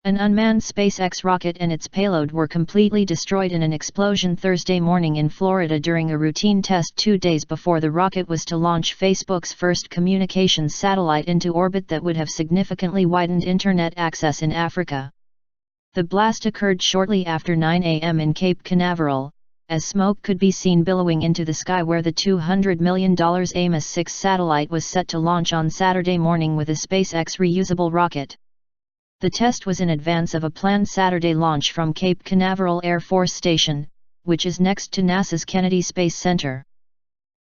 An unmanned SpaceX rocket and its payload were completely destroyed in an explosion Thursday morning in Florida during a routine test 2 days before the rocket was to launch Facebook's first communications satellite into orbit that would have significantly widened internet access in Africa. The blast occurred shortly after 9 a.m. in Cape Canaveral, as smoke could be seen billowing into the sky where the $200 million Amos 6 satellite was set to launch on Saturday morning with a SpaceX reusable rocket. The test was in advance of a planned Saturday launch from Cape Canaveral Air Force Station, which is next to NASA's Kennedy Space Center.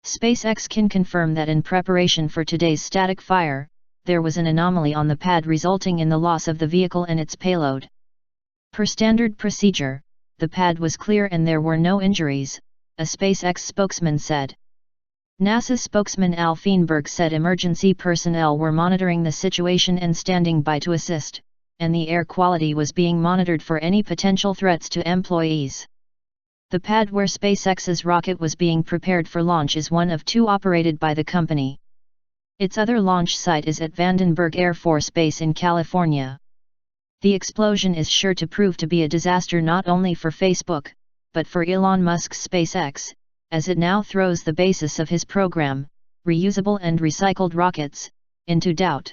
SpaceX can confirm that in preparation for today's static fire, there was an anomaly on the pad resulting in the loss of the vehicle and its payload. Per standard procedure, the pad was clear and there were no injuries, a SpaceX spokesman said. NASA spokesman Al Feinberg said emergency personnel were monitoring the situation and standing by to assist, and the air quality was being monitored for any potential threats to employees. The pad where SpaceX's rocket was being prepared for launch is one of 2 operated by the company. Its other launch site is at Vandenberg Air Force Base in California. The explosion is sure to prove to be a disaster not only for Facebook, but for Elon Musk's SpaceX, as it now throws the basis of his program, reusable and recycled rockets, into doubt.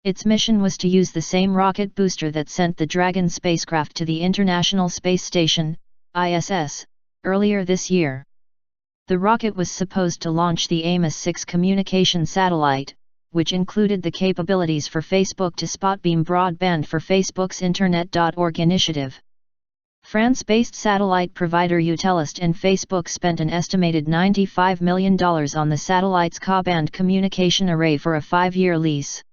Its mission was to use the same rocket booster that sent the Dragon spacecraft to the International Space Station, ISS, earlier this year. The rocket was supposed to launch the Amos 6 communication satellite, which included the capabilities for Facebook to spot beam broadband for Facebook's Internet.org initiative. France-based satellite provider Utelist and Facebook spent an estimated $95 million on the satellite's Ka-band communication array for a 5-year lease.